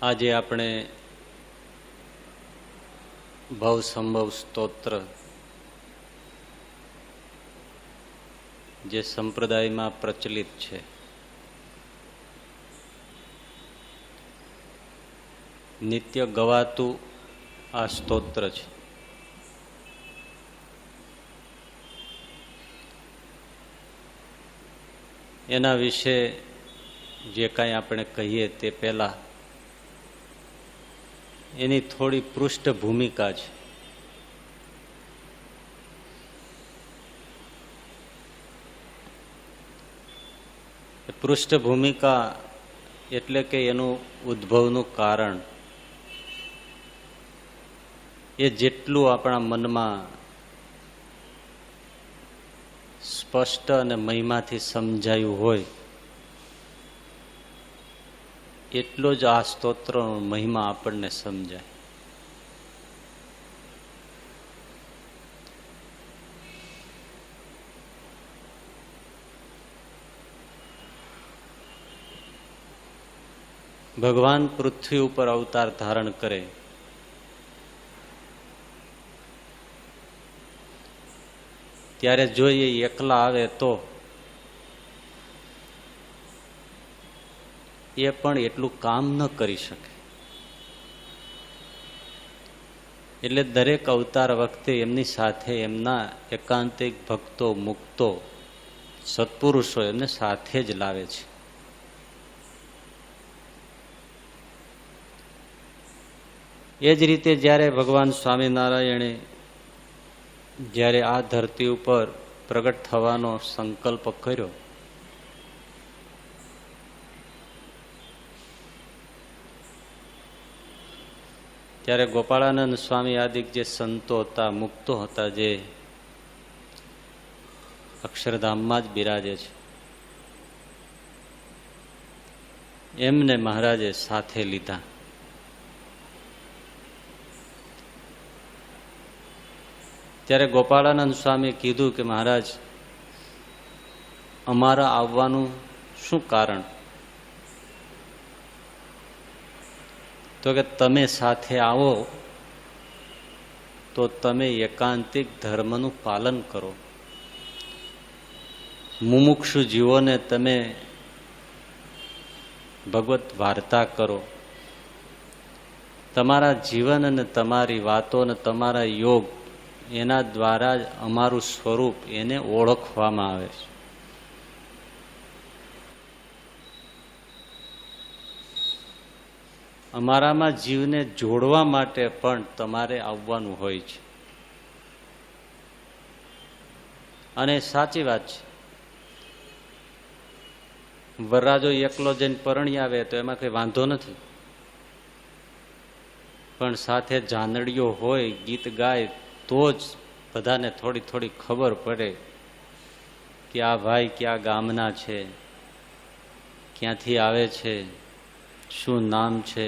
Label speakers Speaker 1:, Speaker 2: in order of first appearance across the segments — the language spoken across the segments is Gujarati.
Speaker 1: આજે આપણે ભવ સંભવ સ્તોત્ર જે સંપ્રદાયમાં પ્રચલિત છે, નિત્ય ગવાતું આ સ્તોત્ર છે. એના વિશે જે કાંઈ આપણે કહીએ તે પહેલા એની થોડી પૃષ્ઠભૂમિકા છે. પૃષ્ઠભૂમિકા એટલે કે એનું ઉદ્ભવનું કારણ એ જેટલું આપણા મનમાં સ્પષ્ટ અને મહિમાથી સમજાયું હોય એટલો જ આ સ્તોત્રનો મહિમા આપણને સમજાય. ભગવાન પૃથ્વી ઉપર અવતાર ધારણ કરે ત્યારે જોઈએ એકલા આવે તો એ પણ એટલું કામ ન કરી શકે. એટલે દરેક અવતાર વખતે એમની સાથે એમના એકાંતિક ભક્તો, મુક્તો, સત્પુરુષો એમને સાથે જ લાવે છે. એ જ રીતે જ્યારે ભગવાન સ્વામિનારાયણે જ્યારે આ ધરતી ઉપર પ્રગટ થવાનો સંકલ્પ કર્યો ત્યારે ગોપાળાનંદ સ્વામી આદિક જે સંતો હતા, મુક્તો હતા, જે અક્ષરધામમાં જ બિરાજે છે, એમને મહારાજે સાથે લીધા. ત્યારે ગોપાળાનંદ સ્વામી કીધું કે મહારાજ, અમારા આવવાનું શું કારણ? તો કે તમે સાથે આવો તો તમે એકાંતિક ધર્મનું પાલન કરો, મુમુક્ષુ જીવોને તમે ભગવત વાર્તા કરો, તમારા જીવન અને તમારી વાતો અને તમારા યોગ એના દ્વારા જ અમારું સ્વરૂપ એને ઓળખવામાં આવે છે. અમારામાં જીવને જોડવા માટે પણ તમારે આવવાનું હોય છે. અને સાચી વાત છે, વરરાજો એકલો જઈને પરણી આવે તો એમાં કઈ વાંધો નથી, પણ સાથે જાનડીઓ હોય, ગીત ગાય તો જ બધાને થોડી થોડી ખબર પડે કે આ ભાઈ ક્યાં ગામના છે, ક્યાંથી આવે છે, શું નામ છે.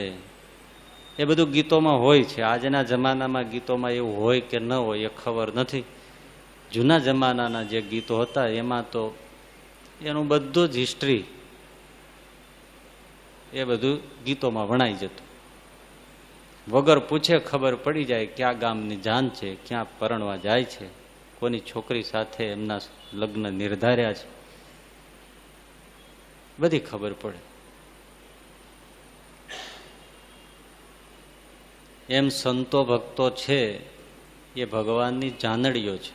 Speaker 1: એ બધું ગીતોમાં હોય છે. આજના જમાનામાં ગીતોમાં એવું હોય કે ન હોય એ ખબર નથી. જૂના જમાનાના જે ગીતો હતા એમાં તો એનું બધું જ હિસ્ટ્રી એ બધું ગીતોમાં વણાઈ જતું. વગર પૂછે ખબર પડી જાય ક્યાં ગામની જાન છે, ક્યાં પરણવા જાય છે, કોની છોકરી સાથે એમના લગ્ન નિર્ધાર્યા છે, બધી ખબર પડે. એમ સંતો ભક્તો છે એ ભગવાનની જાનડીઓ છે.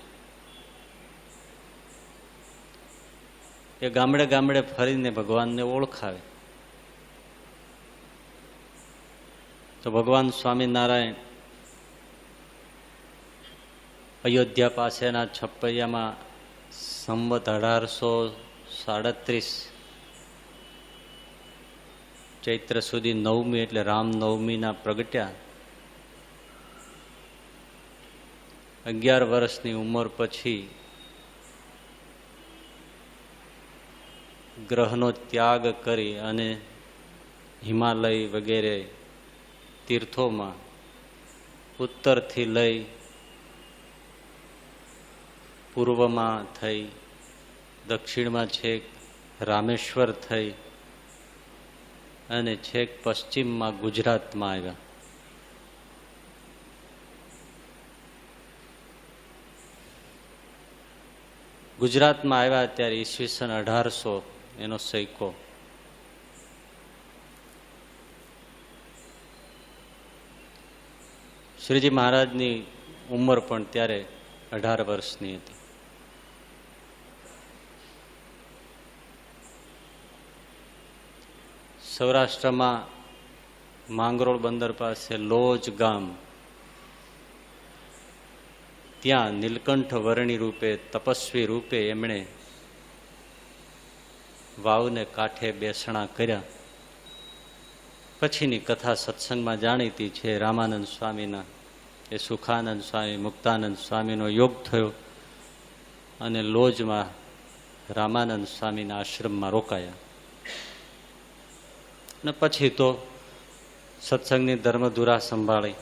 Speaker 1: એ ગામડે ગામડે ફરીને ભગવાનને ઓળખાવે. તો ભગવાન સ્વામિનારાયણ અયોધ્યા પાસેના છપૈયામાં સંવત 1837 ચૈત્ર સુધી 9મી એટલે રામનવમીના પ્રગટ્યા. 11 વર્ષની ઉંમર પછી ગ્રહનો ત્યાગ કરી અને હિમાલય વગેરે તીર્થોમાં ઉત્તરથી લઈ પૂર્વમાં થઈ, દક્ષિણમાં છેક રામેશ્વર થઈ અને છેક પશ્ચિમમાં ગુજરાતમાં આવ્યા. ગુજરાતમાં આવ્યા ત્યારે ઈસવીસન 1800 એનો સૈકો. શ્રીજી મહારાજની ઉંમર પણ ત્યારે 18 વર્ષની હતી. સૌરાષ્ટ્રમાં માંગરોળ બંદર પાસે લોજ ગામ, ત્યાં નીલકંઠ વર્ણી રૂપે તપસ્વી રૂપે એમણે વાવને કાંઠે બેસણા કર્યા. પછીની કથા સત્સંગમાં જાણીતી છે. રામાનંદ સ્વામીના એ સુખાનંદ સ્વામી મુક્તાનંદ સ્વામીનો યોગ થયો અને લોજમાં રામાનંદ સ્વામીના આશ્રમમાં રોકાયા. અને પછી તો સત્સંગની ધર્મધુરા સંભાળી.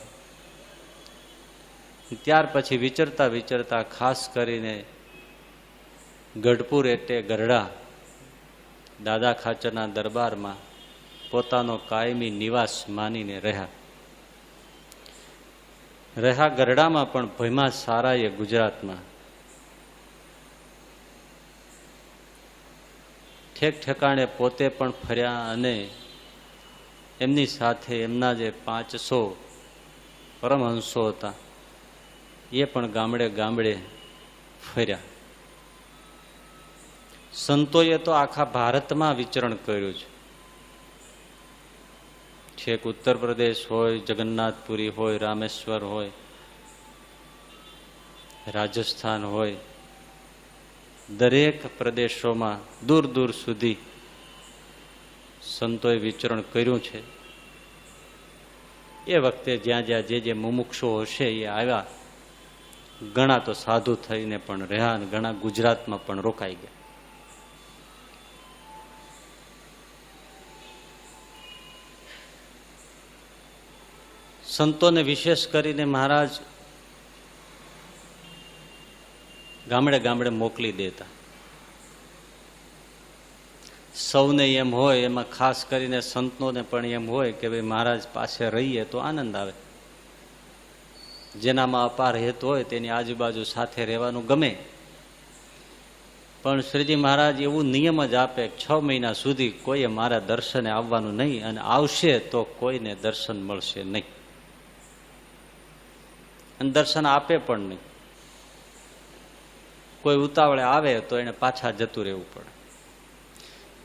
Speaker 1: ત્યાર પછી વિચરતા વિચરતા ખાસ કરીને ગઢપુર એટલે ગરડા દાદા ખાચરના દરબારમાં પોતાનો કાયમી નિવાસ માનીને રહ્યા. ગરડામાં પણ ભયમાં સારાએ ગુજરાતમાં ઠેક ઠેકાણે પોતે પણ ફર્યા અને એમની સાથે એમના જે 500 પરમહંસો હતા એ પણ ગામડે ગામડે ફર્યા. સંતોએ તો આખા ભારતમાં વિચરણ કર્યું છે. છેક ઉત્તર પ્રદેશ હોય, જગન્નાથપુરી હોય, રામેશ્વર હોય, રાજસ્થાન હોય, દરેક પ્રદેશોમાં દૂર દૂર સુધી સંતોએ વિચરણ કર્યું છે. એ વખતે જ્યાં જ્યાં જે મુમુક્ષો હશે એ આવ્યા. ઘણા તો સાધુ થઈને પણ રહ્યા અને ઘણા ગુજરાતમાં પણ રોકાઈ ગયા. સંતોને વિશેષ કરીને મહારાજ ગામડે ગામડે મોકલી દેતા. સૌને એમ હોય, એમાં ખાસ કરીને સંતોને પણ એમ હોય કે ભાઈ મહારાજ પાસે રહીએ તો આનંદ આવે. જેનામાં અપાર હેત હોય તેની આજુબાજુ સાથે રહેવાનું ગમે. પણ શ્રીજી મહારાજ એવું નિયમ જ આપે 6 મહિના સુધી કોઈએ મારા દર્શને આવવાનું નહીં, અને આવશે તો કોઈને દર્શન મળશે નહીં, અને દર્શન આપે પણ નહીં. કોઈ ઉતાવળે આવે તો એને પાછા જતું રહેવું પડે.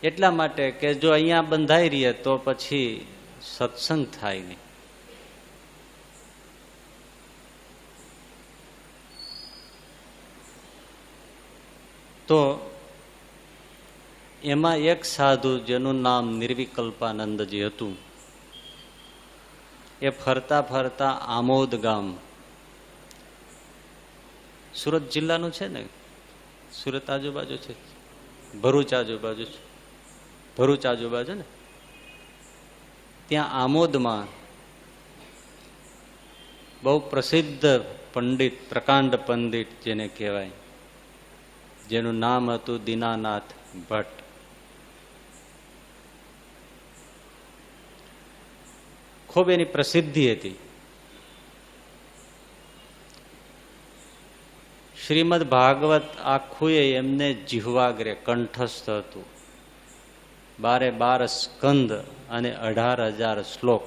Speaker 1: એટલા માટે કે જો અહીંયા બંધાઈ રહીએ તો પછી સત્સંગ થાય નહીં. તો એમાં એક સાધુ જેનું નામ નિર્વિકલ્પાનંદજી હતું, એ ફરતા ફરતા આમોદ ગામ સુરત જિલ્લાનું છે ને, સુરત આજુબાજુ છે, ભરૂચ આજુબાજુ છે, ભરૂચ આજુબાજુ ને, ત્યાં આમોદમાં બહુ પ્રસિદ્ધ પંડિત, પ્રકાંડ પંડિત જેને કહેવાય, જેનું નામ હતું દીનાનાથ ભટ્ટ. ખૂબ એની પ્રસિદ્ધિ હતી. શ્રીમદ ભાગવત આખું એમને જીહવાગ્રે કંઠસ્થ હતું. 12 સ્કંદ અને 18,000 શ્લોક.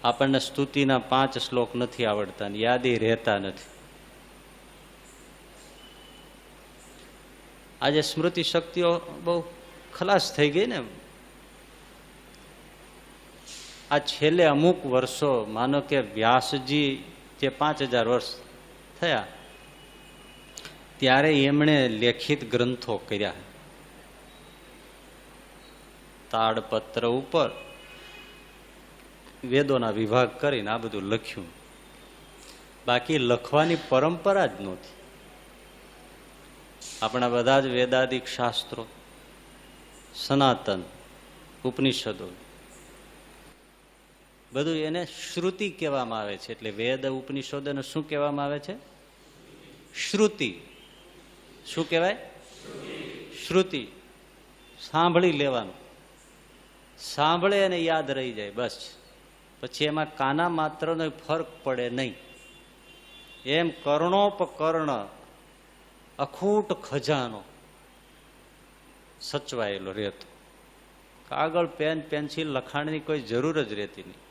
Speaker 1: આપણને સ્તુતિના 5 શ્લોક નથી આવડતા, યાદી રહેતા નથી. આજે સ્મૃતિ શક્તિઓ બહુ ખલાસ થઈ ગઈ ને. આ છેલ્લે અમુક વર્ષો, માનો કે વ્યાસજી જે 5000 વર્ષ થયા ત્યારે એમણે લેખિત ગ્રંથો કર્યા. તાડપત્ર ઉપર વેદોના વિભાગ કરીને આ બધું લખ્યું. બાકી લખવાની પરંપરા જ નહોતી. આપણા બધા જ વેદાદિક શાસ્ત્રો, સનાતન ઉપનિષદો, બધું એને શ્રુતિ કહેવામાં આવે છે. એટલે વેદ ઉપનિષદોને શું કહેવામાં આવે છે? શ્રુતિ. શું કહેવાય? શ્રુતિ. સાંભળી લેવાનું, સાંભળે અને યાદ રહી જાય બસ. પછી એમાં કાના માત્રનો ફરક પડે નહીં. એમ કર્ણોપકર્ણ અખૂટ ખજાનો સચવાયેલો રહેતો. કાગળ, પેન, પેન્સિલ, લખાણની કોઈ જરૂર જ રહેતી નહીં.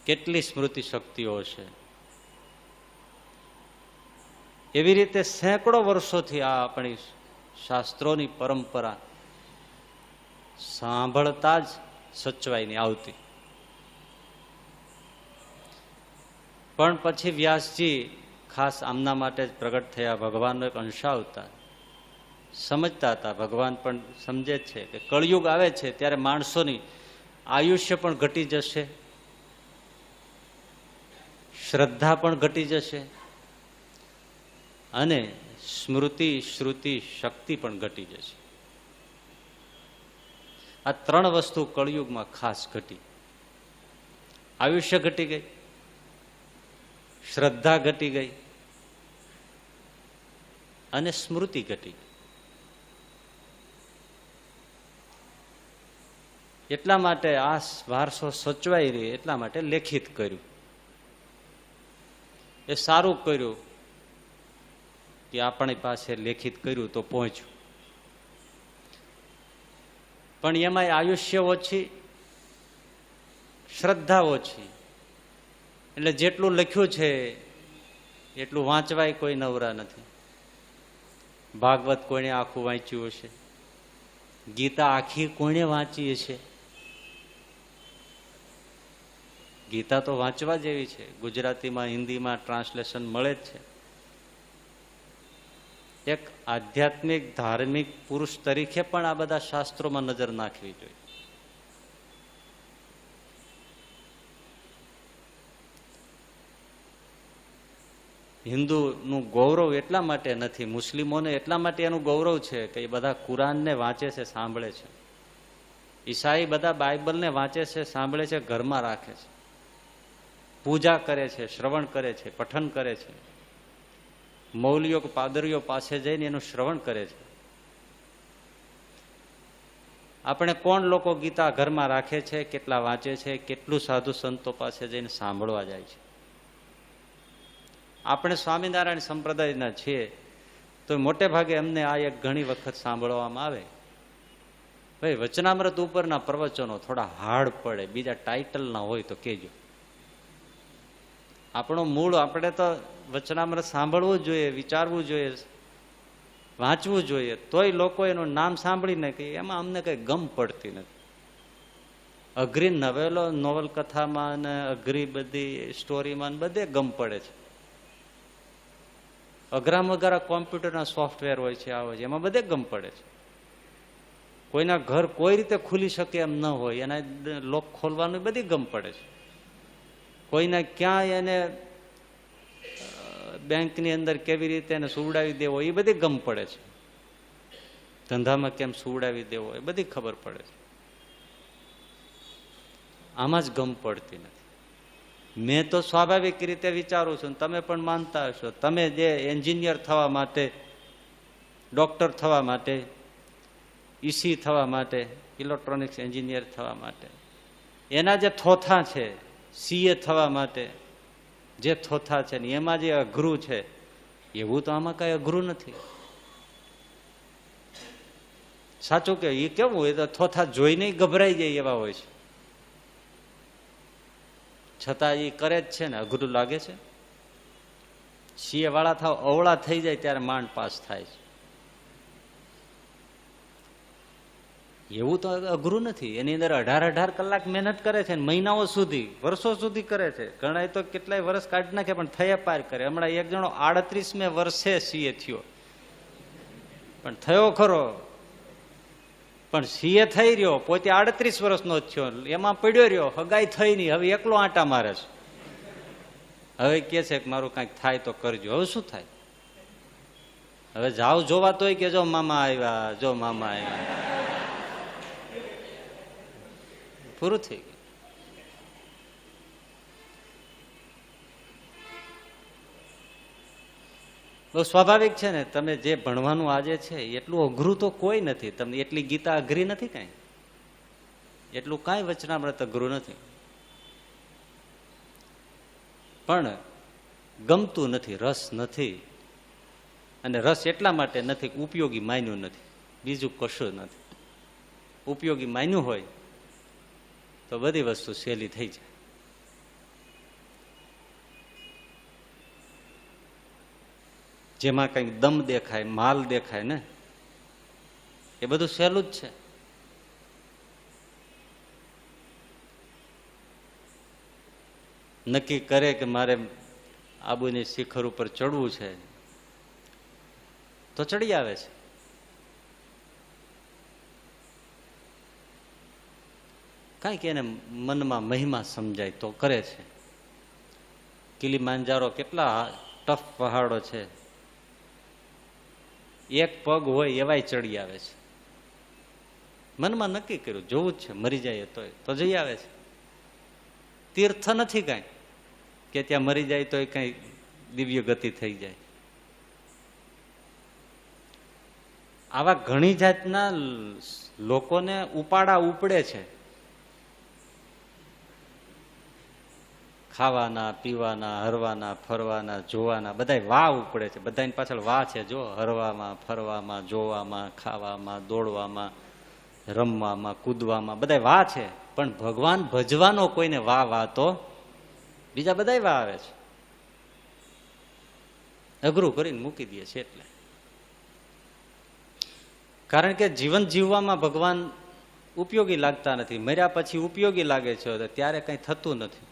Speaker 1: કેટલી સ્મૃતિ શક્તિઓ છે. એવી રીતે સેંકડો વર્ષોથી આ આપણી શાસ્ત્રોની પરંપરા સાંભળતા જ સચવાઈની આવતી. પણ પછી વ્યાસજી ખાસ આમના માટે જ પ્રગટ થયા. ભગવાનનો એક અંશાવતાર. સમજતા હતા, ભગવાન પણ સમજે છે કે કળિયુગ આવે છે ત્યારે માણસોની આયુષ્ય પણ ઘટી જશે, શ્રદ્ધા પણ ઘટી જશે અને સ્મૃતિ, શ્રુતિ, શક્તિ પણ ઘટી જશે. આ ત્રણ વસ્તુ કળિયુગમાં ખાસ ઘટી. આયુષ્ય ઘટી ગઈ, શ્રદ્ધા ઘટી ગઈ અને સ્મૃતિ ઘટી ગઈ. એટલા માટે આ વારસો સચવાઈ રહે એટલા માટે લેખિત કર્યું. એ સારું કર્યું કે આપણી પાસે લેખિત કર્યું તો પહોંચ્યું. પણ એમાં આયુષ્ય ઓછી, શ્રદ્ધા ઓછી. એટલે જેટલું લખ્યું છે એટલું વાંચવાય કોઈ નવરા નથી. ભાગવત કોઈને આખું વાંચ્યું હશે, ગીતા આખી કોઈને વાંચી છે? ગીતા તો વાંચવા જેવી છે. ગુજરાતીમાં, હિન્દીમાં ટ્રાન્સલેશન મળે જ છે. એક આધ્યાત્મિક ધાર્મિક પુરુષ તરીકે પણ આ બધા શાસ્ત્રોમાં નજર નાખવી જોઈએ. હિન્દુનું ગૌરવ એટલા માટે નથી, મુસ્લિમોને એટલા માટે એનું ગૌરવ છે કે એ બધા કુરાનને વાંચે છે, સાંભળે છે. ઈસાઈ બધા બાઇબલને વાંચે છે, સાંભળે છે, ઘરમાં રાખે છે, પૂજા કરે છે, શ્રવણ કરે છે, પઠન કરે છે. મૌલીઓ, પાદરીઓ પાસે જઈને એનું શ્રવણ કરે છે. આપણે કોણ લોકો ગીતા ઘરમાં રાખે છે, કેટલા વાંચે છે, કેટલું સાધુ સંતો પાસે જઈને સાંભળવા જાય છે? આપણે સ્વામિનારાયણ સંપ્રદાયના છીએ તો મોટે ભાગે અમને આ એક ઘણી વખત સાંભળવામાં આવે, ભાઈ વચનામૃત ઉપરના પ્રવચનો થોડા હાર્ડ પડે, બીજા ટાઇટલ ના હોય તો કહેજો. આપણો મૂળ, આપણે તો વચનામૃત સાંભળવું જોઈએ, વિચારવું જોઈએ, વાંચવું જોઈએ. તોય લોકો એનું નામ સાંભળીને કે એમાં અમને કઈ ગમ પડતી નથી. અઘરી નવેલો, નોવલકથામાં અને અઘરી બધી સ્ટોરીમાં બધે ગમ પડે છે. અઘરામાં અઘરા કોમ્પ્યુટરના સોફ્ટવેર હોય છે, આવે છે, એમાં બધે ગમ પડે છે. કોઈના ઘર કોઈ રીતે ખુલી શકે એમ ન હોય, એના લોક ખોલવાનું બધી ગમ પડે છે. કોઈને ક્યાં એને બેંકની અંદર કેવી રીતે એને સુવડાવી દેવો એ બધી ગમ પડે છે. ધંધામાં કેમ સુવડાવી દેવો એ બધી ખબર પડે છે. આમાં જ ગમ પડતી નથી. મેં તો સ્વાભાવિક રીતે વિચારું છું, તમે પણ માનતા હશો, તમે જે એન્જિનિયર થવા માટે, ડોક્ટર થવા માટે, ઈસી થવા માટે, ઇલેક્ટ્રોનિક્સ એન્જિનિયર થવા માટે એના જે થોથા છે, સીએ થવા માટે જે થોથા છે ને એમાં જે અઘરું છે, એવું તો આમાં કઈ અઘરું નથી. સાચું કે એ કેવું હોય તો થોથા જોઈને ગભરાઈ જાય એવા હોય છે, છતાં એ કરે જ છે ને, અઘરું લાગે છે. સીએ વાળા થાવ અવળા થઈ જાય ત્યારે માંડ પાસ થાય છે. એવું તો અઘરું નથી. એની અંદર 18 કલાક મહેનત કરે છે, મહિનાઓ સુધી, વર્ષો સુધી કરે છે. ઘણા તો કેટલાય વર્ષ કાઢી નાખે પણ થયા પાર કરે. હમણાં એક જણો 38મે વર્ષે સીએ થયો, પણ થયો ખરો, પણ સીએ થઈ રહ્યો, પોતે 38 વર્ષનો જ થયો, એમાં પડ્યો રહ્યો, હગાઈ થઈ નહીં, હવે એકલો આંટા મારે છે. હવે કે છે કે મારું કાંઈક થાય તો કરજો. હવે શું થાય? હવે જાવ જોવા તોય કે જો મામા આવ્યા, જો મામા આવ્યા, પૂરું થઈ ગયું. બહુ સ્વાભાવિક છે ને. તમે જે ભણવાનું આજે છે એટલું અઘરું તો કોઈ નથી. તમને એટલી ગીતા અઘરી નથી કાંઈ, એટલું કાંઈ વચનામૃત અઘરું નથી. પણ ગમતું નથી, રસ નથી. અને રસ એટલા માટે નથી, ઉપયોગી માન્યું નથી, બીજું કશું નથી. ઉપયોગી માન્યું હોય તો બધી વસ્તુ સહેલી થઈ જાય. જેમાં કંઈક દમ દેખાય, માલ દેખાય ને, એ બધું સહેલું જ છે. નક્કી કરે કે મારે આબુની શિખર ઉપર ચડવું છે તો ચડી આવે છે. કાંઈક એને મનમાં મહિમા સમજાય તો કરે છે. કિલીમાંજારો કેટલા ટફ પહાડો છે, એક પગ હોય એવાય ચડી આવે છે. મનમાં નક્કી કર્યું જોવું જ છે, મરી જાય તો જઈ આવે છે. તીર્થ નથી કાંઈ કે ત્યાં મરી જાય તો કઈ દિવ્ય ગતિ થઈ જાય. આવા ઘણી જાતના લોકોને ઉપાડા ઉપડે છે. ખાવાના, પીવાના, હરવાના, ફરવાના, જોવાના, બધા વાહ ઉપડે છે. બધાની પાછળ વાહ છે. જો હરવામાં, ફરવામાં, જોવામાં, ખાવામાં, દોડવામાં, રમવામાં, કૂદવામાં બધા વાહ છે. પણ ભગવાન ભજવાનો કોઈને વાહ તો બીજા બધા વાહ આવે છે. અઘરું કરીને મૂકી દે છે. એટલે કારણ કે જીવન જીવવામાં ભગવાન ઉપયોગી લાગતા નથી. મર્યા પછી ઉપયોગી લાગે છે ત્યારે કઈ થતું નથી.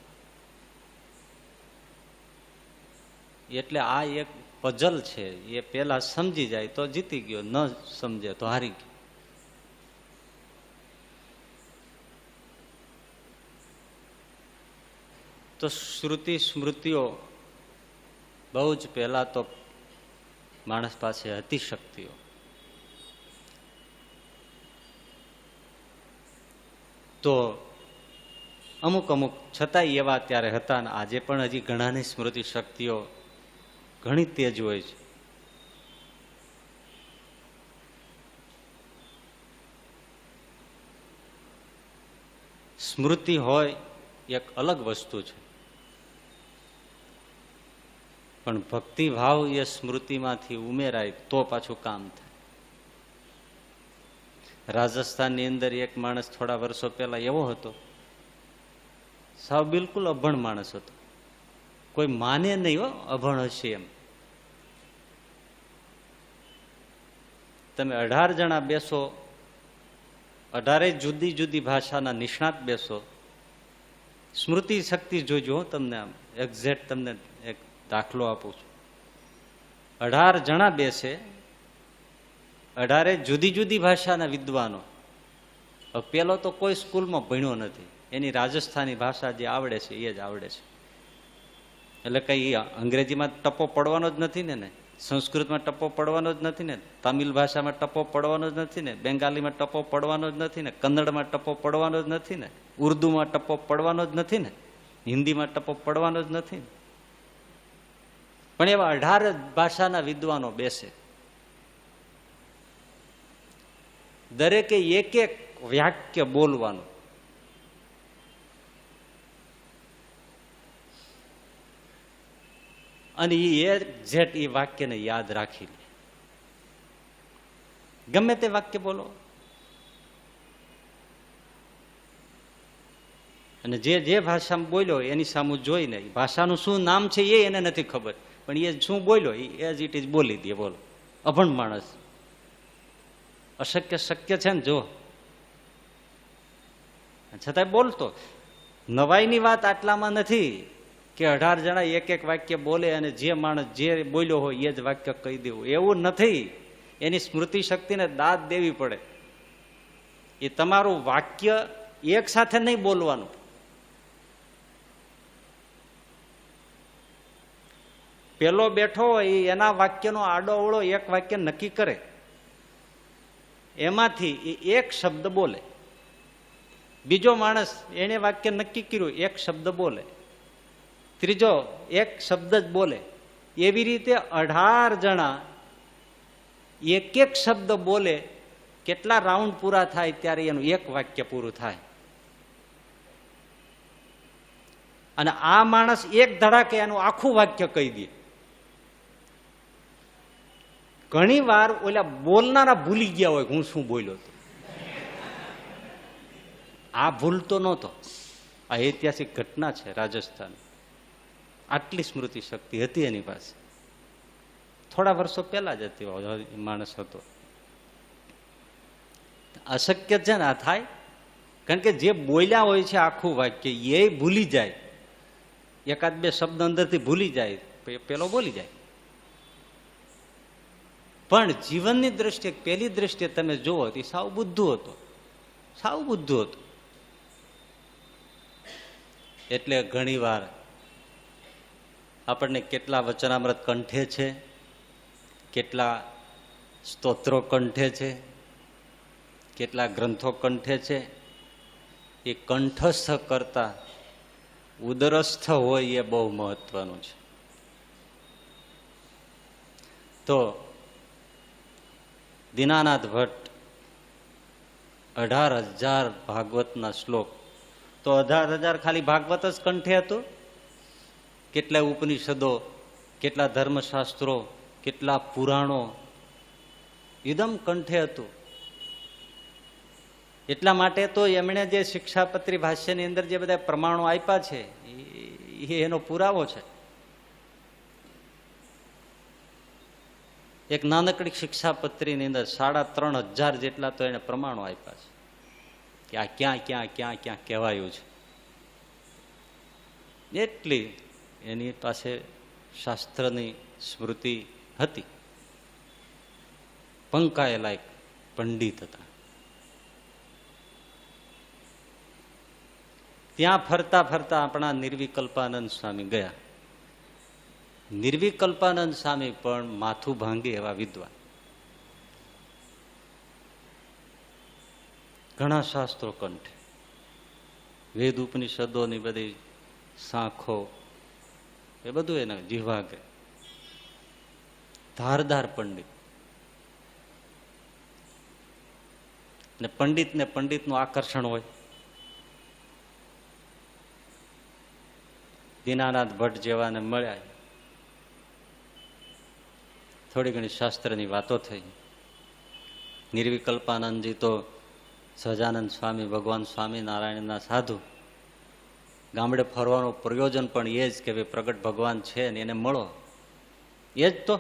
Speaker 1: એટલે આ એક પઝલ છે. એ પેલા સમજી જાય તો જીતી ગયો, ન સમજે તો હારી ગયો. તો શ્રુતિ સ્મૃતિઓ બહુ જ પહેલા તો માણસ પાસે હતી શક્તિઓ. તો અમુક અમુક છતાંય એવા ત્યારે હતા ને આજે પણ હજી ઘણાની સ્મૃતિ શક્તિઓ ઘણી તેજ હોય છે. સ્મૃતિ હોય એક અલગ વસ્તુ છે, પણ ભક્તિભાવ એ સ્મૃતિમાંથી ઉમેરાય તો પાછું કામ થાય. રાજસ્થાનની અંદર એક માણસ થોડા વર્ષો પહેલા એવો હતો, સાવ બિલકુલ અભણ માણસ હતો. કોઈ માને નહીં હો અભણ હશે એમ. તમે 18 જણા બેસો, 18 જુદી જુદી ભાષાના નિષ્ણાત બેસો, સ્મૃતિ શક્તિ જોજો. તમને આમ એક્ઝેક્ટ તમને એક દાખલો આપું છું. 18 જણા બેસે, 18 જુદી જુદી ભાષાના વિદ્વાનો. પેલો તો કોઈ સ્કૂલમાં ભણ્યો નથી, એની રાજસ્થાની ભાષા જે આવડે છે એ જ આવડે છે. એટલે કઈ અંગ્રેજીમાં ટપ્પો પડવાનો જ નથી ને, સંસ્કૃતમાં ટપ્પો પડવાનો જ નથી ને, તમિલ ભાષામાં ટપ્પો પડવાનો જ નથી ને, બેંગાલીમાં ટપ્પો પડવાનો જ નથી ને, કન્નડમાં ટપ્પો પડવાનો જ નથી ને, ઉર્દુમાં ટપ્પો પડવાનો જ નથી ને, હિન્દીમાં ટપ્પો પડવાનો જ નથી ને. પણ એવા 18 ભાષાના વિદ્વાનો બેસે, દરેકે એક એક વાક્ય બોલવાનું. અને એ એક્ઝેક્ટ એ વાક્યને યાદ રાખી લે. ગમે તે વાક્ય બોલો. અને જે જે ભાષામાં બોલ્યો એની સામે જોઈને ભાષાનું શું નામ છે એ એને નથી ખબર, પણ એ શું બોલ્યો એ જ ઇટ ઇઝ બોલી દે. બોલો, અભણ માણસ. અશક્ય શક્ય છે ને, જો છતાંય બોલતો. નવાઈની વાત આટલામાં નથી કે 18 જણા એક એક વાક્ય બોલે અને જે માણસ જે બોલ્યો હોય એ જ વાક્ય કહી દેવું, એવું નથી. એની સ્મૃતિ શક્તિને દાદ દેવી પડે. એ તમારું વાક્ય એક સાથે નહીં બોલવાનું. પેલો બેઠો હોય એના વાક્યનો આડો અવળો એક વાક્ય નક્કી કરે, એમાંથી એ એક શબ્દ બોલે. બીજો માણસ એને વાક્ય નક્કી કર્યું, એક શબ્દ બોલે. ત્રીજો એક શબ્દ જ બોલે. એવી રીતે 18 જણા એક એક શબ્દ બોલે, કેટલા રાઉન્ડ પૂરા થાય ત્યારે એનું એક વાક્ય પૂરું થાય. અને આ માણસ એક ધડાકે એનું આખું વાક્ય કહી દે. ઘણી વાર ઓલા બોલનારા ભૂલી ગયા હોય હું શું બોલ્યો હતો. આ ભૂલતો નહોતો. આ ઐતિહાસિક ઘટના છે રાજસ્થાન. આટલી સ્મૃતિ શક્તિ હતી એની પાસે. થોડા વર્ષો પહેલા જ હતી માણસ હતો. અશક્ય છે ને આ થાય, કારણ કે જે બોલ્યા હોય છે આખું વાક્ય એ ભૂલી જાય. એકાદ બે શબ્દ અંદરથી ભૂલી જાય, પેલો બોલી જાય. પણ જીવનની દ્રષ્ટિએ, પેલી દ્રષ્ટિએ તમે જુઓ તો સાવ બુદ્ધુ હતો, સાવ બુદ્ધુ હતો. એટલે ઘણી વાર આપણને કેટલા વચનામૃત કંઠે છે, કેટલા સ્તોત્રો કંઠે છે, કેટલા ગ્રંથો કંઠે છે, એ કંઠસ્થ કરતા ઉદરસ્થ હોય એ બહુ મહત્વનું છે. તો દીનાનાથ ભટ્ટ 18,000 ભાગવતના શ્લોક, તો 18,000 ખાલી ભાગવત જ કંઠે હતું. કેટલા ઉપનિષદો, કેટલા ધર્મશાસ્ત્રો, કેટલા પુરાણો એકદમ કંઠે હતું. એટલા માટે તો એમણે જે શિક્ષાપત્રી ભાષ્યની અંદર જે બધા પ્રમાણો આપ્યા છે એ એનો પુરાવો છે. એક નાનકડી શિક્ષાપત્રીની અંદર 3,500 જેટલા તો એને પ્રમાણો આપ્યા છે કે આ ક્યાં ક્યાં ક્યાં ક્યાં કહેવાયું છે. એટલી એની પાસે શાસ્ત્રની સ્મૃતિ હતી. પંકાયેલા એક પંડિત હતા. ત્યાં ફરતા ફરતા આપણા નિર્વિકલ્પાનંદ સ્વામી ગયા. નિર્વિકલ્પાનંદ સ્વામી પણ માથું ભાંગે એવા વિદ્વાન, ઘણા શાસ્ત્રો કંઠે, વેદ ઉપનિષદોની બધી શાખો એ બધું એના જીવાગે. ધારદાર પંડિત. ને પંડિતને પંડિતનું આકર્ષણ હોય. દીનાનાથ ભટ્ટ જેવાને મળ્યા, થોડી ઘણી શાસ્ત્રની વાતો થઈ. નિર્વિકલ્પાનંદજી તો સહજાનંદ સ્વામી, ભગવાન સ્વામિનારાયણના સાધુ. ગામડે ફરવાનું પ્રયોજન પણ એ જ કે ભાઈ પ્રગટ ભગવાન છે ને એને મળો, એ જ તો.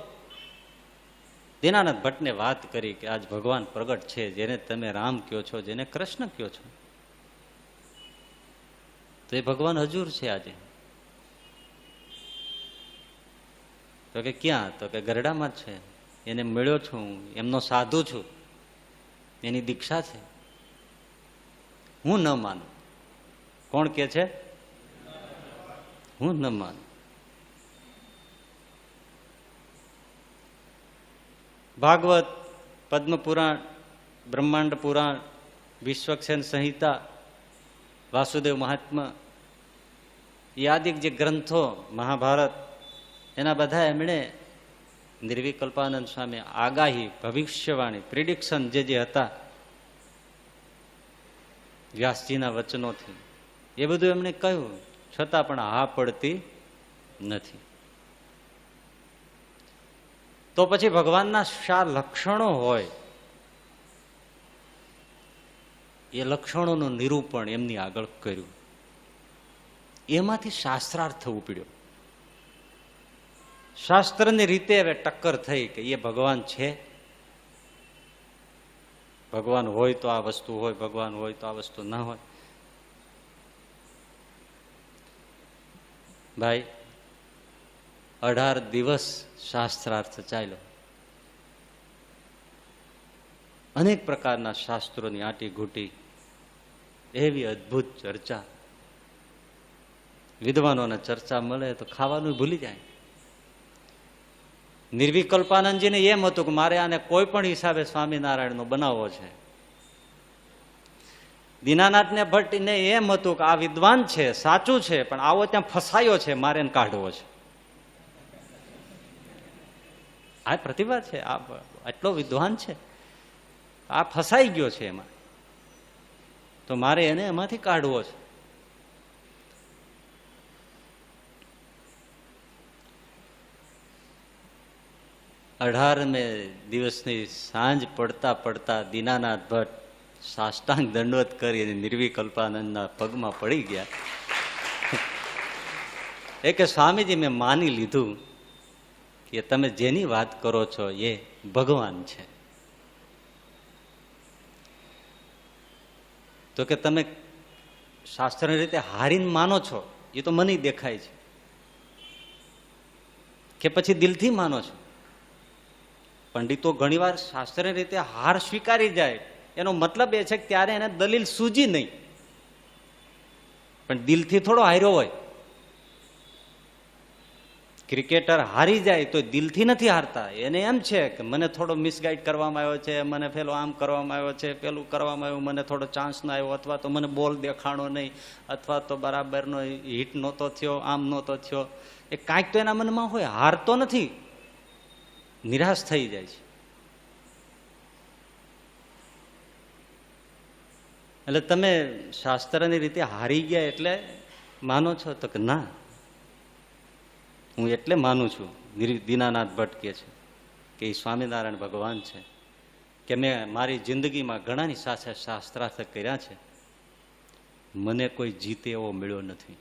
Speaker 1: દીનાનાથ ભટ્ટને વાત કરી કે આજ ભગવાન પ્રગટ છે, જેને તમે રામ કહો છો, જેને કૃષ્ણ કહો છો, તો એ ભગવાન હજુર છે આજે. તો કે ક્યાં? તો કે ગરડામાં જ છે, એને મળ્યો છું, એમનો સાધુ છું, એની દીક્ષા છે. હું ન માનું. કોણ કે છે? હું ન માનું. ભાગવત, પદ્મપુરાણ, બ્રહ્માંડ પુરાણ, વિશ્વક્ષેન સંહિતા, વાસુદેવ મહાત્મા, યાદિક જે ગ્રંથો, મહાભારત, એના બધા એમણે નિર્વિકલ્પાનંદ સ્વામી આગાહી, ભવિષ્યવાણી, પ્રિડિક્શન જે હતા વ્યાસજીના વચનોથી, એ બધું એમણે કહ્યું, છતાં પણ હા પડતી નથી. તો પછી ભગવાનના શા લક્ષણો હોય, એ લક્ષણોનું નિરૂપણ એમની આગળ કર્યું. એમાંથી શાસ્ત્રાર્થ થવું પડ્યો. શાસ્ત્રની રીતે હવે ટક્કર થઈ કે એ ભગવાન છે, ભગવાન હોય તો આ વસ્તુ હોય, ભગવાન હોય તો આ વસ્તુ ના હોય. ભાઈ 18 દિવસ શાસ્ત્રાર્થ ચાલ્યો. અનેક પ્રકારના શાસ્ત્રોની આટી ઘૂંટી, એવી અદભુત ચર્ચા. વિદ્વાનોને ચર્ચા મળે તો ખાવાનું ભૂલી જાય. નિર્વિકલ્પાનંદજીને એમ હતું કે મારે આને કોઈ પણ હિસાબે સ્વામિનારાયણનો બનાવવો છે. દીનાનાથને ભટ્ટને એમ હતું કે આ વિદ્વાન છે, સાચું છે, પણ આવો ત્યાં ફસાયો છે, મારે એને કાઢવો છે. આ પ્રતિભા છે, આ આટલો વિદ્વાન છે, આ ફસાઈ ગયો છે એમાં, તો મારે એને એમાંથી કાઢવો છે. અઢારમે દિવસની સાંજ પડતા પડતા દીનાનાથ ભટ્ટ સાષ્ટાંગ દંડવત કરી નિર્વિકલ્પાનંદના પગમાં પડી ગયા. એ કે સ્વામીજી, મેં માની લીધું કે તમે જેની વાત કરો છો એ ભગવાન છે. તો કે તમે શાસ્ત્રની રીતે હારીને માનો છો એ તો મને દેખાય છે, કે પછી દિલથી માનો છો? પંડિતો ઘણીવાર શાસ્ત્રની રીતે હાર સ્વીકારી જાય, એનો મતલબ એ છે કે ત્યારે એને દલીલ સૂજી નહીં, પણ દિલથી થોડો હાર્યો હોય. ક્રિકેટર હારી જાય તો દિલથી નથી હારતા, એને એમ છે કે મને થોડો મિસગાઈડ કરવામાં આવ્યો છે, મને પેલો આમ કરવામાં આવ્યો છે, પેલું કરવામાં આવ્યું, મને થોડો ચાન્સ ના આવ્યો, અથવા તો મને બોલ દેખાણો નહીં, અથવા તો બરાબરનો હિટ નહોતો થયો, આમ નહોતો થયો. એ કાંઈક તો એના મનમાં હોય, હારતો નથી, નિરાશ થઈ જાય છે. એટલે તમે શાસ્ત્રની રીતે હારી ગયા એટલે માનો છો? તો કે ના, હું એટલે માનું છું. દીનાનાથ ભટ્ટ કહે છે કે એ સ્વામિનારાયણ ભગવાન છે, કે મેં મારી જિંદગીમાં ઘણાની સાથે શાસ્ત્રાર્થ કર્યા છે, મને કોઈ જીતે એવો મળ્યો નથી.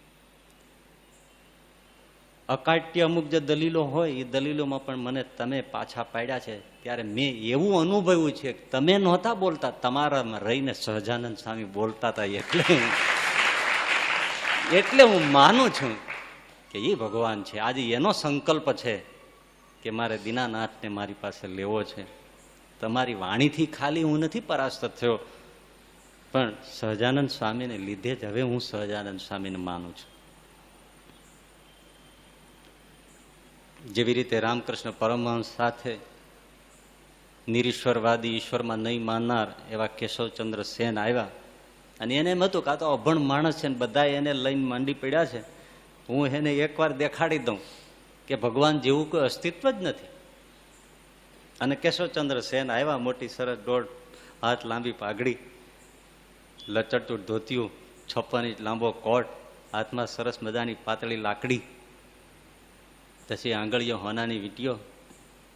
Speaker 1: અકાટ્ય અમુક જે દલીલો હોય એ દલીલોમાં પણ મને તમે પાછા પાડ્યા છે, ત્યારે મેં એવું અનુભવ્યું છે કે તમે નહોતા બોલતા, તમારામાં રહીને સહજાનંદ સ્વામી બોલતા હતા. એટલે હું માનું છું કે એ ભગવાન છે. આજે એનો સંકલ્પ છે કે મારે દીનાનાથને મારી પાસે લેવો છે. તમારી વાણીથી ખાલી હું નથી પરાસ્ત થયો, પણ સહજાનંદ સ્વામીને લીધે જ હવે હું સહજાનંદ સ્વામીને માનું છું. જેવી રીતે રામકૃષ્ણ પરમહંસ સાથે નિરીશ્વરવાદી, ઈશ્વરમાં નહીં માનનાર એવા કેશવચંદ્ર સેન આવ્યા, અને એને એમ હતું કે આ તો અભણ માણસ છે ને બધા એને લઈને માંડી પડ્યા છે, હું એને એકવાર દેખાડી દઉં કે ભગવાન જેવું કોઈ અસ્તિત્વ જ નથી. અને કેશવચંદ્ર સેન આવ્યા, મોટી સરસ 1.5 હાથ લાંબી પાઘડી, લચડતું ધોતિયું, 56 ઇંચ લાંબો કોટ, હાથમાં સરસ મજાની પાતળી લાકડી, પછી આંગળીઓ હોનાની વીંટીઓ.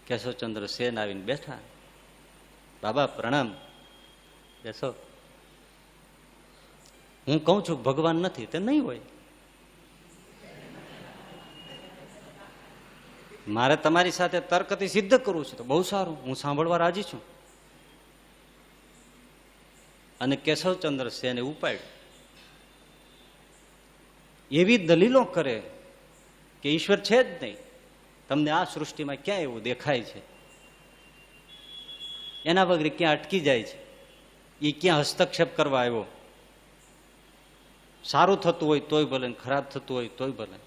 Speaker 1: કેશવચંદ્ર સેન આવીને બેઠા. બાબા પ્રણામ. બેસો. હું કહું છું ભગવાન નથી, તે નહીં હોય. મારે તમારી સાથે તર્કથી સિદ્ધ કરવું છે તો બહુ સારું, હું સાંભળવા રાજી છું. અને કેશવચંદ્ર સેને ઉપાડ્યું. એવી દલીલો કરે કે ઈશ્વર છે જ નહીં, તમને આ સૃષ્ટિમાં ક્યાં એવું દેખાય છે, એના વગર ક્યાં અટકી જાય છે, એ ક્યાં હસ્તક્ષેપ કરવા આવ્યો, સારું થતું હોય તોય ભલે, ખરાબ થતું હોય તોય ભલે.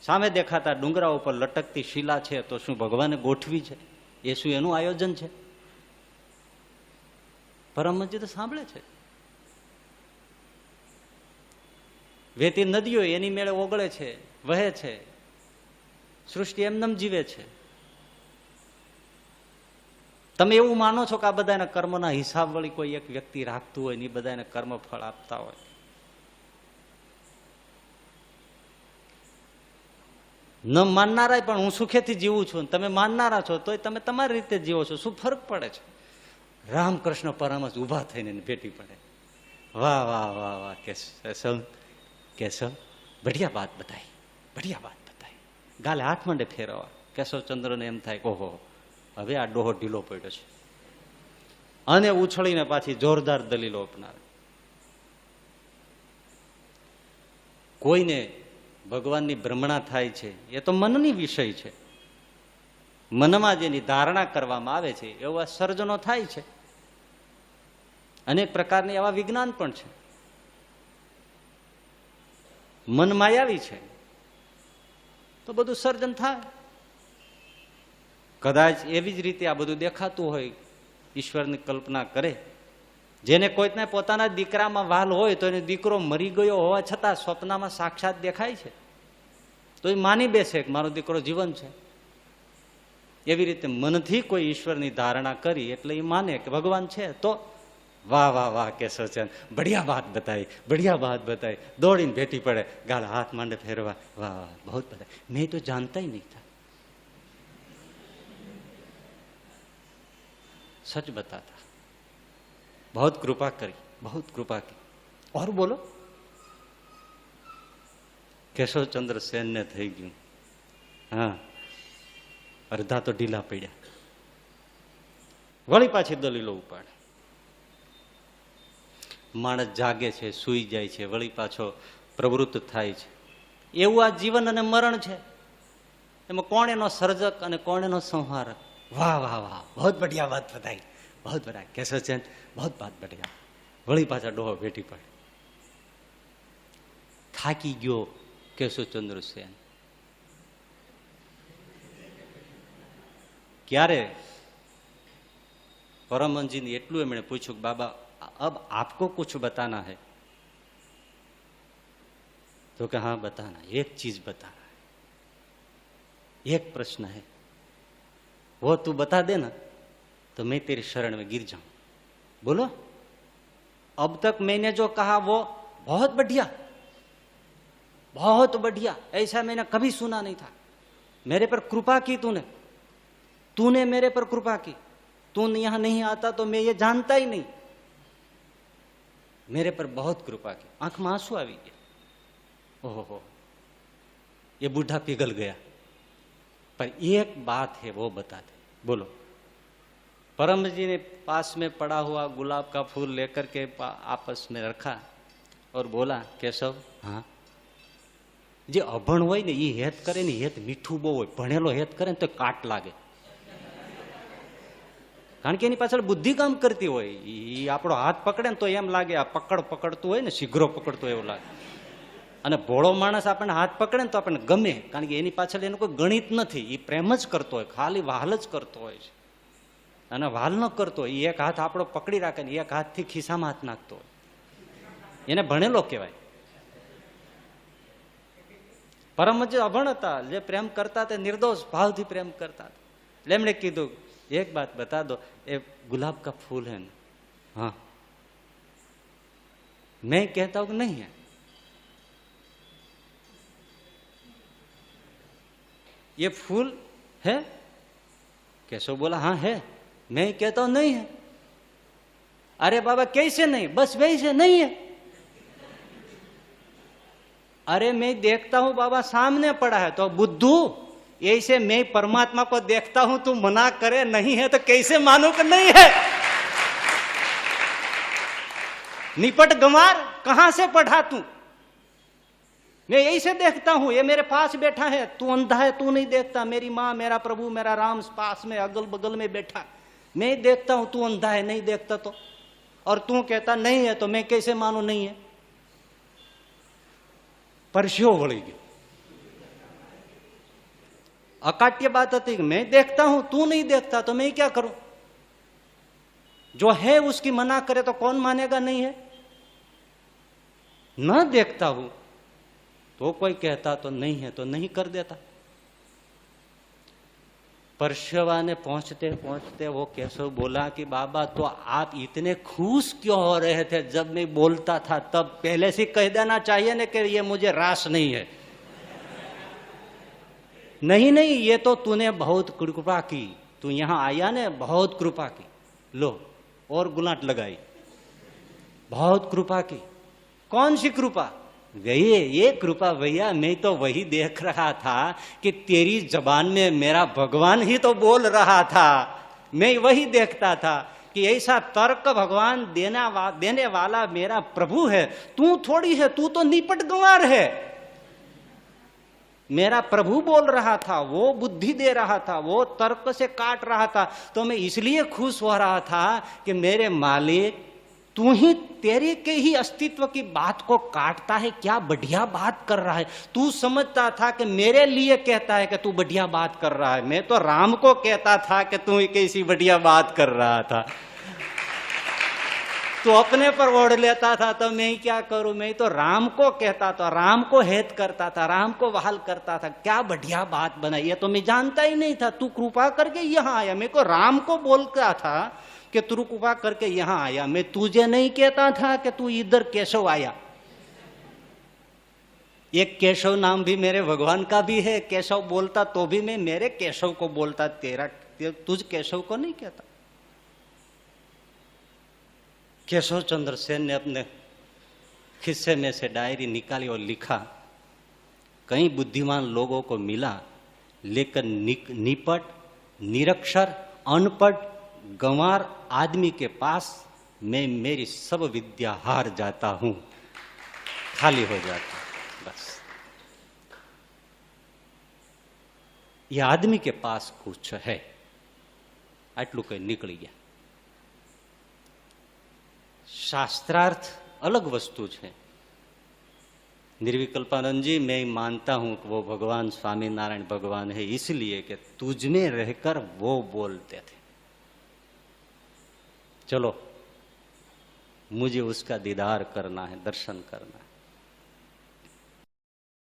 Speaker 1: સામે દેખાતા ડુંગરા ઉપર લટકતી શિલા છે તો શું ભગવાને ગોઠવી છે? એ શું એનું આયોજન છે? પરમહંસજી તો સાંભળે છે. વહેતી નદીઓ એની મેળે ઓગળે છે, વહે છે, સૃષ્ટિ એમનેમ જીવે છે. તમે એવું માનો છો કે આ બધાના કર્મના હિસાબ વળી કોઈ એક વ્યક્તિ રાખતું હોય ને એ બધાને કર્મ ફળ આપતા હોય? ન માનનારા પણ હું સુખેથી જીવું છું, તમે માનનારા છો તોય તમે તમારી રીતે જીવો છો, શું ફરક પડે છે? રામકૃષ્ણ પરમહંસ ઉભા થઈને ભેટી પડે. વાહ વાહ વાહ વાહ કેશવ, બઢિયા બાત બતાઈ, બઢિયા બાત બતાઈ. ગાલે હાથ માંડે ફેરવવા. કેશવચંદ્રને એમ થાય કે ઓહો, હવે આ ડોહો ઢીલો પડ્યો છે, અને ઉછળીને પાછી જોરદાર દલીલો અપનાવે. કોઈને ભગવાનની ભ્રમણા થાય છે એ તો મનની વિષય છે. મનમાં જેની ધારણા કરવામાં આવે છે એવા સર્જનો થાય છે. અનેક પ્રકારની એવા વિજ્ઞાન પણ છે. મન માયાવી છે તો બધું સર્જન થાય. કદાચ એવી જ રીતે આ બધું દેખાતું હોય, ઈશ્વરની કલ્પના કરે. જેને કોઈને પોતાના દીકરામાં વાલ હોય તો એને દીકરો મરી ગયો હોવા છતાં સ્વપ્નમાં સાક્ષાત દેખાય છે, તો એ માની બેસે કે મારો દીકરો જીવન છે. એવી રીતે મનથી કોઈ ઈશ્વરની ધારણા કરી એટલે એ માને કે ભગવાન છે, તો વાહ વાહ વાહ કેશવચંદ, બઢિયા બાત બતાવી, બઢિયા બાત બતાવી, દોડીને ભેટી પડે, ગાળ હાથ માંડે ફેરવા, વાહ વાહ બહુ બતાવી, મેં તો જાણતા ही नहीं था, सच बताता, बहुत कृपा करी, बहुत कृपा की। और बोलो, કેશવચંદ્ર સેન ને થઈ ગયું, હા, અડધા તો ઢીલા પડ્યા, વળી પાછી દલીલો ઉપાડે, માણસ જાગે છે, સૂઈ જાય છે, વળી પાછો પ્રવૃત્ત થાય છે, એવું આ જીવન અને મરણ છે, એમાં કોણ એનો સર્જક અને કોણ એનો સંહારક? વાહ વાહ વાહ, બહુ બઢિયા વાત બતાવી, બહુ બઢિયા કેશવચંદ, બહુ બાત બઢિયા, વળી પાછા ડોહો ભેટી પડે, થાકી ગયો કેશવચંદ્ર સેન। ક્યારે પરમહંસજીને એટલું એમણે પૂછ્યું કે બાબા अब आपको कुछ बताना है? तो कि हाँ बताना, एक चीज बताना है, एक प्रश्न है, वो तू बता देना तो मैं तेरी शरण में गिर जाऊं। बोलो, अब तक मैंने जो कहा वो बहुत बढ़िया, बहुत बढ़िया, ऐसा मैंने कभी सुना नहीं था, मेरे पर कृपा की तूने, तूने मेरे पर कृपा की, तू यहां नहीं आता तो मैं ये जानता ही नहीं, मेरे पर बहुत कृपा की। आंख में आंसू आ गया, ओहो, ये बूढ़ा पिघल गया, पर एक बात है वो बता दे। बोलो, परम जी ने पास में पड़ा हुआ गुलाब का फूल लेकर के आपस में रखा और बोला, केशव, हाँ, जे अभण होय ने ये हेत करे ने, हेत मीठू बो होय, भणेलो हेत करे तो काट लागे, कारण के एनी पाछळ बुद्धि काम करती होय, ई आपणो हाथ पकड़े तो एम लागे आ पकड़तुं होय ने, शीघ्रो पकड़तो एवो लागे, अने भोळो माणस आपणे हाथ पकड़े तो आपणे गमे, कारण के एनी पाछळ एनुं कोई गणित नथी, ई प्रेम ज करतो होय, खाली वहाल ज करतो होय छे, अने वहाल न करतो होय, एक हाथ आपणो पकड़ी राखे ने एक हाथथी खिस्सामां हाथ नाखतो होय, एने भणेलो कहेवाय। परमहंस अभण हता, जे प्रेम करता ते निर्दोष भावथी प्रेम करता, એટલે એમણે કીધું, एक बात बता दो, ये गुलाब का फूल है ना? हाँ। मैं कहता हूं कि नहीं है, ये फूल है? केशव बोला, हाँ है। मैं कहता हूं नहीं है। अरे बाबा कैसे नहीं? बस वैसे नहीं है। अरे मैं देखता हूं बाबा, सामने पड़ा है। तो बुद्धू, ऐसे मैं परमात्मा को देखता हूं, तू मना करे नहीं है तो कैसे मानू कि नहीं है? निपट गंवार, कहां से पढ़ा तू? मैं ऐसे देखता हूं, ये मेरे पास बैठा है, तू अंधा है, तू नहीं देखता। मेरी माँ, मेरा प्रभु, मेरा राम पास में अगल बगल में बैठा, मैं देखता हूं, तू अंधा है, नहीं देखता तो, और तू कहता नहीं है, तो मैं कैसे मानू नहीं है? परस्यो वળી ગયો। अकाट्य बात होती है, मैं देखता हूं, तू नहीं देखता, तो मैं क्या करूं? जो है उसकी मना करे तो कौन मानेगा नहीं है? न देखता हूं तो कोई कहता तो नहीं है, तो नहीं कर देता। परशवा ने पहुंचते पहुंचते वो केशव बोला कि बाबा, तो आप इतने खुश क्यों हो रहे थे जब मैं बोलता था? तब पहले से कह देना चाहिए ना कि ये मुझे रास नहीं है। नहीं नहीं, ये तो तूने बहुत कृपा की, तू यहां आया ने, बहुत कृपा की। लो, और गुलाट लगाई, बहुत कृपा की। कौन सी कृपा? गई ये कृपा भैया, मैं तो वही देख रहा था कि तेरी जबान में मेरा भगवान ही तो बोल रहा था। मैं वही देखता था कि ऐसा तर्क भगवान देने वाला मेरा प्रभु है, तू थोड़ी है, तू तो निपट गंवार है। मेरा प्रभु बोल रहा था, वो बुद्धि दे रहा था, वो तर्क से काट रहा था, तो मैं इसलिए खुश हो रहा था कि मेरे मालिक, तू ही, तेरे के ही अस्तित्व की बात को काटता है, क्या बढ़िया बात कर रहा है। तू समझता था कि मेरे लिए कहता है कि तू बढ़िया बात कर रहा है, मैं तो राम को कहता था कि तू कैसी बढ़िया बात कर रहा था। तू अपने पर ओढ़ लेता था तो मैं क्या करूं, मैं तो राम को कहता था, राम को हेत करता था, राम को वहाल करता था। क्या बढ़िया बात बनाई, ये तो मैं जानता ही नहीं था। तू कृपा करके यहां आया, मैं को राम को बोलता था कि तू कृपा करके यहां आया, मैं तुझे नहीं कहता था कि तू इधर केशव आया। एक केशव नाम भी मेरे भगवान का भी है, केशव बोलता तो भी मैं मेरे केशव को बोलता, तेरा तुझ केशव को नहीं कहता। केशव चंद्र सेन ने अपने खिस्से में से डायरी निकाली और लिखा, कई बुद्धिमान लोगों को मिला लेकिन निपट, निरक्षर, अनपढ़, गंवार आदमी के पास मैं मेरी सब विद्या हार जाता हूं, खाली हो जाता हूं। बस ये आदमी के पास कुछ है, आटलू कई निकली गया। शास्त्रार्थ अलग वस्तु है। निर्विकल्पानंद जी, मैं मानता हूं कि वो भगवान स्वामीनारायण भगवान है इसलिए कि तुझ में रहकर वो बोलते थे। चलो मुझे उसका दीदार करना है, दर्शन करना है।